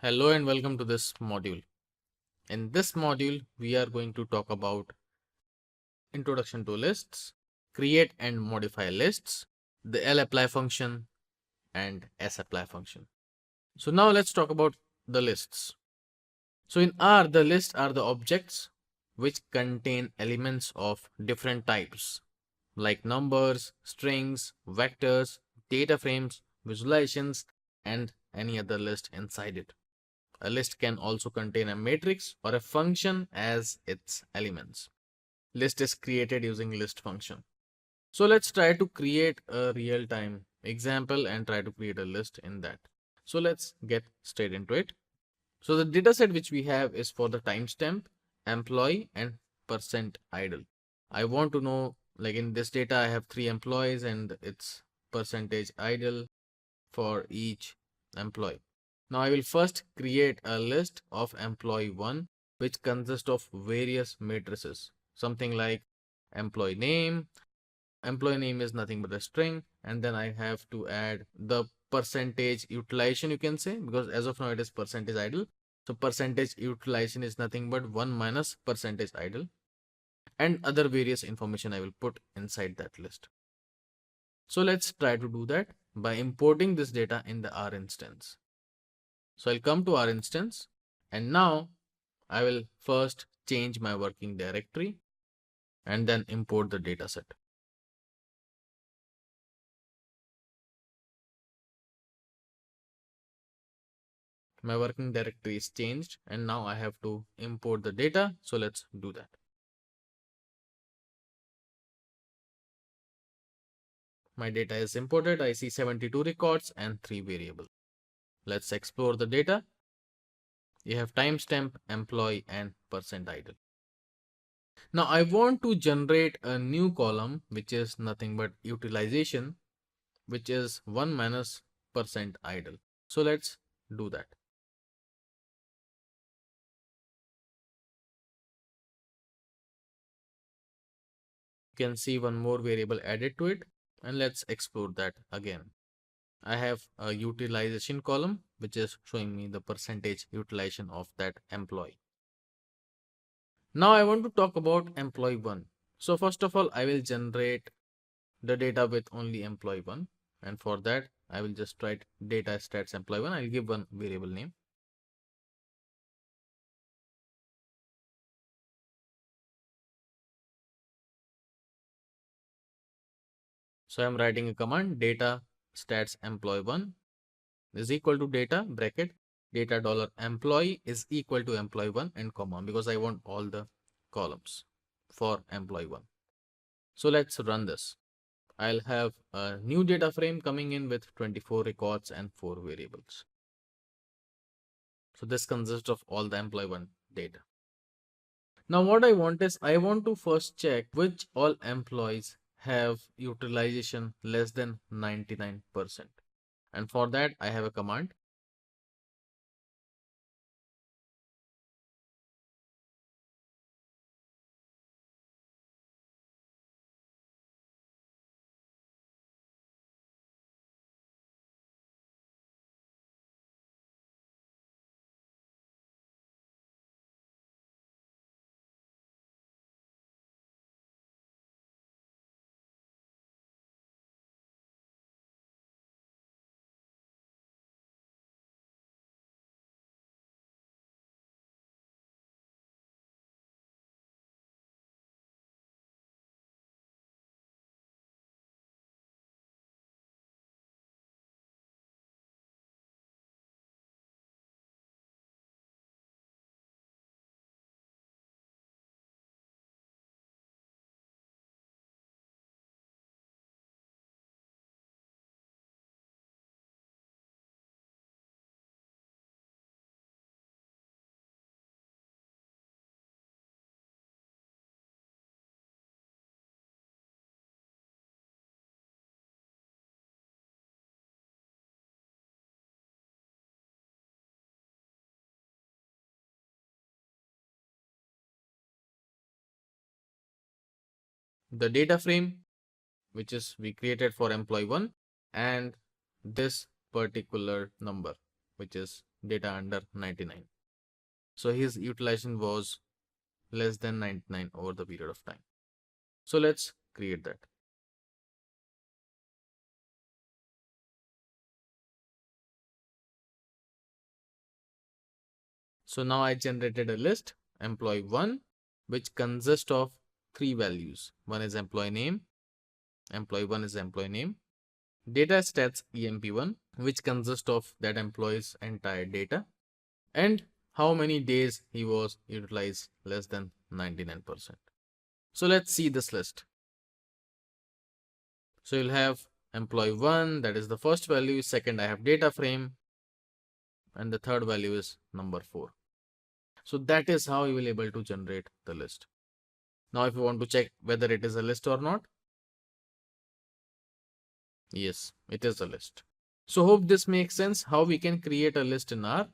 Hello and welcome to this module. In this module, we are going to talk about introduction to lists, create and modify lists, the lapply function and sapply function. So now let's talk about the lists. So in R, the lists are the objects which contain elements of different types like numbers, strings, vectors, data frames, visualizations, and any other list inside it. A list can also contain a matrix or a function as its elements. List is created using list function. So let's try to create a real-time example and try to create a list in that. So let's get straight into it. So the data set which we have is for the timestamp, employee and percent idle. I want to know, like in this data, I have 3 employees and it's percentage idle for each employee. Now I will first create a list of employee 1 which consists of various matrices. Something like employee name. Employee name is nothing but a string, and then I have to add the percentage utilization, you can say, because as of now it is percentage idle. So percentage utilization is nothing but 1 minus percentage idle, and other various information I will put inside that list. So let's try to do that by importing this data in the R instance. So I'll come to our instance, and now I will first change my working directory and then import the dataset. My working directory is changed and now I have to import the data. So let's do that. My data is imported. I see 72 records and 3 variables. Let's explore the data. You have timestamp, employee and percent idle. Now I want to generate a new column which is nothing but utilization, which is 1 minus percent idle. So let's do that. You can see one more variable added to it, and let's explore that again. I have a utilization column which is showing me the percentage utilization of that employee. Now I want to talk about employee 1. So first of all, I will generate the data with only employee 1, and for that I will just write data stats employee 1. I'll give one variable name. So I'm writing a command data stats employee 1 is equal to data bracket data dollar employee is equal to employee 1 and comma, because I want all the columns for employee 1. So let's run this. I'll have a new data frame coming in with 24 records and 4 variables. So this consists of all the employee 1 data. Now what I want is I want to first check which all employees have utilization less than 99%. And for that I have a command. The data frame which is we created for employee 1 and this particular number which is data under 99. So his utilization was less than 99 over the period of time. So let's create that. So now I generated a list, employee 1, which consists of 3 values. One is employee name, employee 1 is employee name, data stats emp1, which consists of that employee's entire data, and how many days he was utilized less than 99%. So let's see this list. So you'll have employee 1, that is the first value. Second, I have data frame, and the third value is number 4. So that is how you will able to generate the list. Now if you want to check whether it is a list or not, yes, it is a list. So hope this makes sense how we can create a list in R